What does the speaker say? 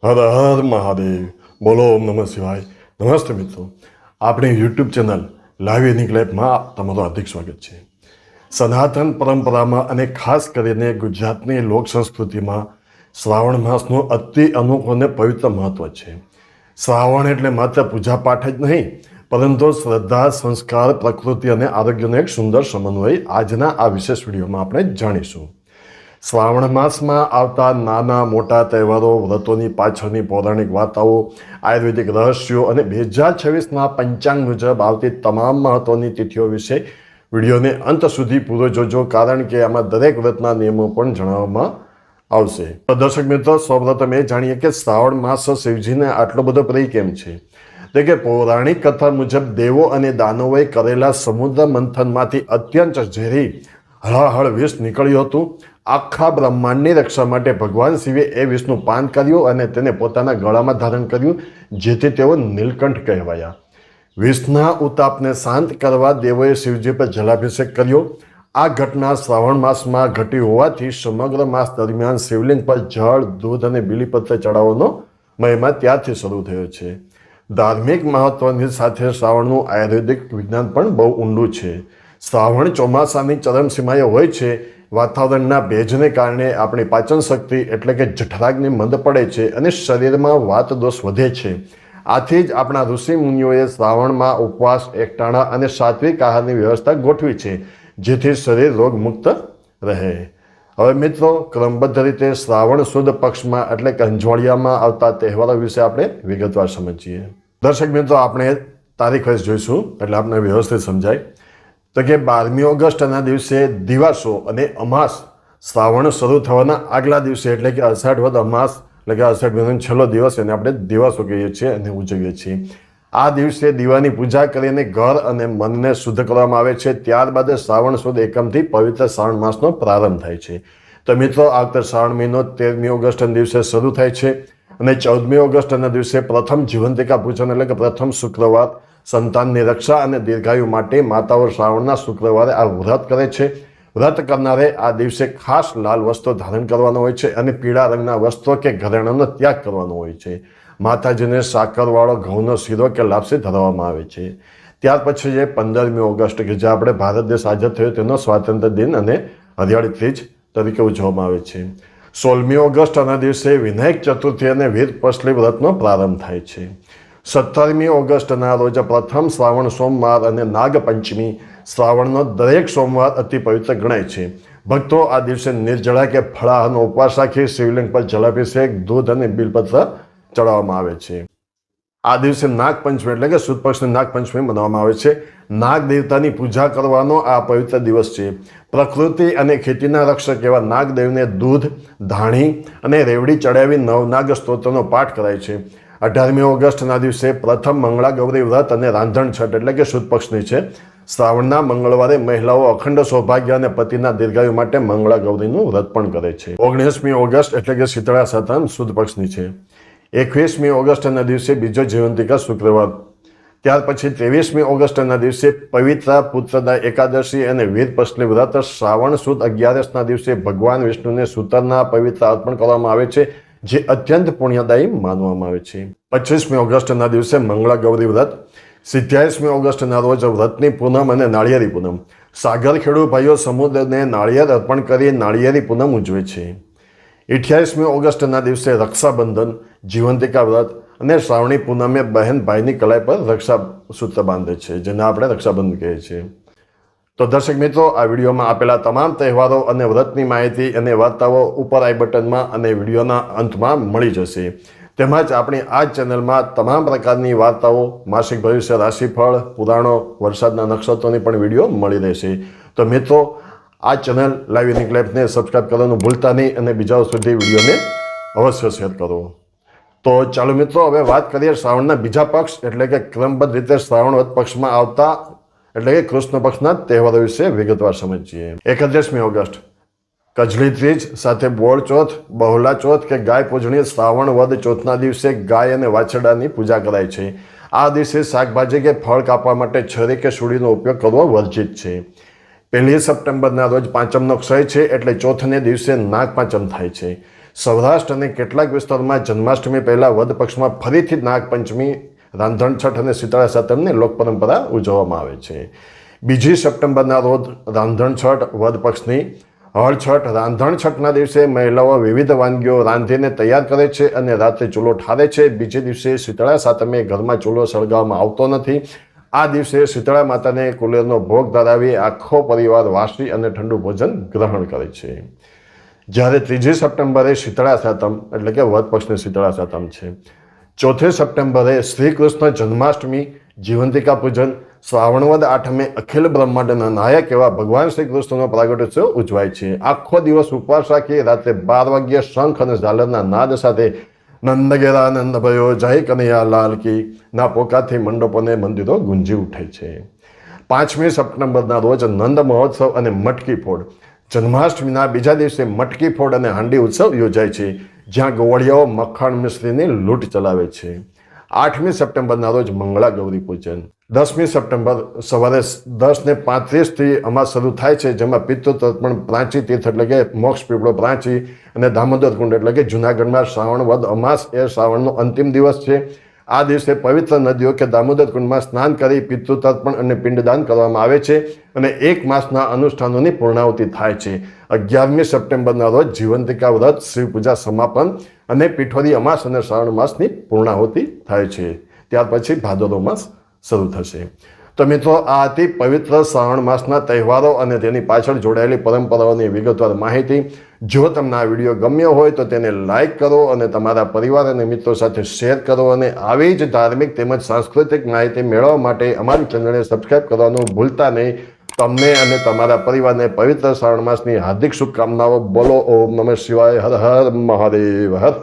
હર હર મહાદેવ. બોલો ઓમ નમઃ શિવાય. નમસ્તે મિત્રો, આપણી યુટ્યુબ ચેનલ લાઈવ યુનિક લાઈફમાં તમારું હાર્દિક સ્વાગત છે. સનાતન પરંપરામાં અને ખાસ કરીને ગુજરાતની લોક સંસ્કૃતિમાં શ્રાવણ માસનું અતિ અનોખું અને પવિત્ર મહત્વ છે. શ્રાવણ એટલે માત્ર પૂજાપાઠ જ નહીં, પરંતુ શ્રદ્ધા, સંસ્કાર, પ્રકૃતિ અને આરોગ્યનો એક સુંદર સમન્વય આજના આ વિશેષ વિડીયોમાં આપણે જાણીશું. શ્રાવણ માસમાં આવતા નાના મોટા તહેવારો, વ્રતોની પાછળની પૌરાણિક વાર્તાઓ, આયુર્વેદિક રહસ્યો અને 2026ના પંચાંગ મુજબ આવતી તમામ મહત્વની તિથિઓ વિશે વિડીયોને અંત સુધી પૂરો જોજો, કારણ કે આમાં દરેક વ્રતના નિયમો પણ જણાવવામાં આવશે. તો દર્શક મિત્રો, સૌપ્રથમ એ જાણીએ કે શ્રાવણ માસ શિવજીને આટલો બધો પ્રિય કેમ છે. એટલે કે પૌરાણિક કથા મુજબ દેવો અને દાનવોએ કરેલા સમુદ્ર મંથનમાંથી અત્યંત ઝેરી હળાહળ વિષ નીકળ્યું હતું. આખા બ્રહ્માંડની રક્ષા માટે ભગવાન શિવે એ વિષનું પાન કર્યું અને તેને પોતાના ગળામાં ધારણ કર્યું, જેથી તેઓ નીલકંઠ કહેવાયા. વિષના ઉતાપને શાંત કરવા દેવોએ શિવજી પર જલાભિષેક કર્યો. આ ઘટના શ્રાવણ માસમાં ઘટી હોવાથી સમગ્ર માસ દરમિયાન શિવલિંગ પર જળ, દૂધ અને બીલીપત્ર ચડાવવાનો મહિમા ત્યારથી શરૂ થયો છે. ધાર્મિક મહત્વની સાથે શ્રાવણનું આયુર્વેદિક વિજ્ઞાન પણ બહુ ઊંડું છે. શ્રાવણ ચોમાસાની ચરમસીમાએ હોય છે. વાતાવરણના ભેજને કારણે આપણી પાચન શક્તિ એટલે કે જઠરાગ્નિ મંદ પડે છે અને શરીરમાં વાત દોષ વધે છે. આથી જ આપણા ઋષિ મુનિઓએ શ્રાવણમાં ઉપવાસ, એકટાણા અને સાત્વિક આહારની વ્યવસ્થા ગોઠવી છે, જેથી શરીર રોગમુક્ત રહે. હવે મિત્રો, ક્રમબદ્ધ રીતે શ્રાવણ સુદ પક્ષમાં એટલે કે અંજવાળિયામાં આવતા તહેવારો વિશે આપણે વિગતવાર સમજીએ. દર્શક મિત્રો, આપણે તારીખ વાઇઝ જોઈશું એટલે આપણે વ્યવસ્થિત સમજાય. તો કે 12મી ઓગસ્ટના દિવસે દિવાસો અને અમાસ, શ્રાવણ શરૂ થવાના આગલા દિવસે એટલે કે અષાઢ વદ અમાસ એટલે કે અષાઢ મહિનાનો છેલ્લો દિવસ, એને આપણે દિવાસો કહીએ છીએ અને ઉજવીએ છીએ. આ દિવસે દીવાની પૂજા કરીને ઘર અને મનને શુદ્ધ કરવામાં આવે છે. ત્યારબાદ શ્રાવણ સુદ એકમથી પવિત્ર શ્રાવણ માસનો પ્રારંભ થાય છે. તો મિત્રો, આવતા શ્રાવણ મહિનો 13મી ઓગસ્ટના દિવસે શરૂ થાય છે અને 14મી ઓગસ્ટના દિવસે પ્રથમ જીવંતિકા પૂજન એટલે કે પ્રથમ શુક્રવાર, સંતાનની રક્ષા અને દીર્ઘાયુ માટે માતાઓ શ્રાવણના શુક્રવારે આ વ્રત કરે છે. વ્રત કરનારે આ દિવસે ખાસ લાલ વસ્ત્રો ધારણ કરવાનો હોય છે અને પીળા રંગના વસ્ત્રો કે ઘરેણાંનો ત્યાગ કરવાનો હોય છે. માતાજીને સાકરવાળો ઘઉંનો શીરો કે લાપસી ધરવામાં આવે છે. ત્યાર પછી જે 15મી ઓગસ્ટ કે જે આપણે ભારત દેશ આઝાદ થયો તેનો સ્વાતંત્ર્ય દિન અને હરિયાળી ત્રીજ તરીકે ઉજવવામાં આવે છે. 16મી ઓગસ્ટના દિવસે વિનાયક ચતુર્થી અને વીરપસલી વ્રતનો પ્રારંભ થાય છે. 17મી ઓગસ્ટના રોજ પ્રથમ શ્રાવણ સોમવાર અને નાગપંચમી, શ્રાવણનો દરેક સોમવાર અતિ પવિત્ર ગણાય છે. ભક્તો આ દિવસે નિર્જળા કે ફળાહારનો ઉપવાસ રાખી શિવલિંગ પર જલાભિષેક, દૂધ અને બિલપત્ર ચડાવવામાં આવે છે. આ દિવસે નાગપંચમી એટલે કે સુદ પક્ષની નાગપંચમી મનાવવામાં આવે છે. નાગ દેવતાની પૂજા કરવાનો આ પવિત્ર દિવસ છે. પ્રકૃતિ અને ખેતીના રક્ષક એવા નાગદેવને દૂધ, ધાણી અને રેવડી ચડાવી નવનાગ સ્તોત્રનો પાઠ કરાય છે. 18મી ઓગસ્ટના દિવસે પ્રથમ મંગળા ગૌરી વ્રત અને રાંધણ છઠ એટલે કે સુદ પક્ષની છે. શ્રાવણના મંગળવારે મહિલાઓ અખંડ સૌભાગ્ય અને પતિના દીર્ઘાયુ માટે મંગળા ગૌરીનું વ્રત પણ કરે છે. 19મી ઓગસ્ટ એટલે કે શીતળા સાતમ સુદ પક્ષની છે. 21મી ઓગસ્ટના દિવસે બીજો જીવંતિકા શુક્રવાર. ત્યાર પછી 23મી ઓગસ્ટના દિવસે પવિત્ર પુત્રદા એકાદશી અને વીરપસલી વ્રત. શ્રાવણ સુદ 11ના દિવસે ભગવાન વિષ્ણુને સૂતરના પવિત્ર અર્પણ કરવામાં આવે છે, જે અત્યંત પુણ્યદાયી માનવામાં આવે છે. 25મી ઓગસ્ટના દિવસે મંગળા ગૌરી વ્રત. 27મી ઓગસ્ટના રોજ વ્રતની પૂનમ અને નાળિયેરી પૂનમ. સાગર ખેડુ ભાઈઓ સમુદ્રને નાળિયેર અર્પણ કરી નાળિયેરી પૂનમ ઉજવે છે. 28મી ઓગસ્ટના દિવસે રક્ષાબંધન, જીવંતિકા વ્રત અને શ્રાવણી પૂનમે બહેન ભાઈની કલાઈ પર રક્ષા સૂત્ર બાંધે છે, જેને આપણે રક્ષાબંધન કહીએ છીએ. તો દર્શક મિત્રો, આ વિડીયોમાં આપેલા તમામ તહેવારો અને વ્રતની માહિતી અને વાર્તાઓ ઉપર આઈ બટનમાં અને વિડીયોના અંતમાં મળી જશે. તેમજ આપણી આ જ ચેનલમાં તમામ પ્રકારની વાર્તાઓ, માસિક ભવિષ્ય રાશિફળ, પુરાણો, વરસાદના નક્ષત્રોની પણ વિડીયો મળી રહેશે. તો મિત્રો, આ ચેનલ લાઈવ યુનિક લાઈફને સબસ્ક્રાઈબ કરવાનું ભૂલતા નહીં અને બીજાઓ સુધી વિડીયોને અવશ્ય શેર કરો. તો ચાલો મિત્રો, હવે વાત કરીએ શ્રાવણના બીજા પક્ષ એટલે કે ક્રમબદ્ધ રીતે શ્રાવણ વદ પક્ષમાં આવતા એટલે કે કૃષ્ણ પક્ષના તહેવારો વિશે વિગતવાર સમજીએ. 31મી ઓગસ્ટ કજલી ત્રીજ સાથે બોળ ચોથ, બહુલા ચોથ કે ગાય પૂજણી. શ્રાવણ વદ ચોથના દિવસે ગાય અને વાછરડાની પૂજા કરાય છે. આ દિવસે શાકભાજી કે ફળ કાપવા માટે છરી કે સુડીનો ઉપયોગ કરવો વર્જિત છે. 1 સપ્ટેમ્બરના રોજ પાંચમનો ક્ષય છે એટલે ચોથને દિવસે નાગપાંચમ થાય છે. સૌરાષ્ટ્ર અને કેટલાક વિસ્તારોમાં જન્માષ્ટમી પહેલાં વદ પક્ષમાં ફરીથી નાગપંચમી, રાંધણ છઠ અને શીતળા સાતમની લોક પરંપરા ઉજવવામાં આવે છે. 2 સપ્ટેમ્બરના રોજ રાંધણ છઠ, વદ પક્ષની હળ છઠ. રાંધણ છઠના દિવસે મહિલાઓ વિવિધ વાનગીઓ રાંધીને તૈયાર કરે છે અને રાત્રે ચૂલો ઠારે છે. બીજે દિવસે શીતળા સાતમે ઘરમાં ચૂલો સળગાવવામાં આવતો નથી. આ દિવસે શીતળા માતાને કુલેરનો ભોગ ધરાવી આખો પરિવાર વાસી અને ઠંડુ ભોજન ગ્રહણ કરે છે. જ્યારે 3 સપ્ટેમ્બરે શીતળા સાતમ એટલે કે વદ પક્ષની શીતળા સાતમ છે. 4 સપ્ટેમ્બરે શ્રી કૃષ્ણ જન્માષ્ટમી, જીવંતિકા પૂજન, શ્રાવણવદ આઠમે અખિલ બ્રહ્માંડના નાયક એવા ભગવાન શ્રી કૃષ્ણનો પ્રાગટ્યોત્સવ ઉજવાય છે. આખો દિવસ ઉપવાસ રાખી રાત્રે 12 વાગ્યે શંખ અને ઝાલરના નાદ સાથે નંદ ઘેરા નંદ ભયો, જય કનૈયા લાલ કી ના પોકાથી મંડપોને મંદિરો ગુંજી ઉઠે છે. 5મી સપ્ટેમ્બરના રોજ નંદ મહોત્સવ અને મટકી ફોડ. જન્માષ્ટમીના બીજા દિવસે મટકી ફોડ અને હાંડી ઉત્સવ યોજાય છે, જ્યાં ગોવાળિયાઓ મક્ખણ મિશ્રીની લૂંટ ચલાવે છે. 8મી સપ્ટેમ્બરના રોજ મંગળા ગૌરી પૂજન. 10મી સપ્ટેમ્બર સવારે 10:35થી અમાસ શરૂ થાય છે, જેમાં પિતૃ તર્પણ, પ્રાંચી તીર્થ એટલે કે મોક્ષ પીપળો પ્રાંચી અને દામોદર કુંડ એટલે કે જૂનાગઢમાં શ્રાવણ વદ અમાસ એ શ્રાવણનો અંતિમ દિવસ છે. આ દિવસે પવિત્ર નદીઓ કે દામોદર કુંડમાં સ્નાન કરી પિતૃ તર્પણ અને પિંડદાન કરવામાં આવે છે અને 1 માસના અનુષ્ઠાનોની પૂર્ણાહુતિ થાય છે. 11મી સપ્ટેમ્બરના રોજ જીવંતિકા વ્રત, શિવ પૂજા સમાપન અને પીઠોરી અમાસ અને શ્રાવણ માસની પૂર્ણાહુતિ થાય છે. ત્યાર પછી ભાદરવો માસ શરૂ થશે. તો મિત્રો, આ હતી પવિત્ર શ્રાવણ માસના તહેવારો અને તેની પાછળ જોડાયેલી પરંપરાઓની વિગતવાર માહિતી. જો તમને આ વિડીયો ગમ્યો હોય તો તેને લાઇક કરો અને તમારા પરિવાર અને મિત્રો સાથે શેર કરો અને આવી જ ધાર્મિક તેમજ સાંસ્કૃતિક માહિતી મેળવવા માટે અમારી ચેનલને સબસ્ક્રાઈબ કરવાનું ભૂલતા નહીં. તમને અને તમારા પરિવારને પવિત્ર શ્રાવણ માસની હાર્દિક શુભકામનાઓ. બોલો ઓમ નમઃ શિવાય. હર હર મહાદેવ. હર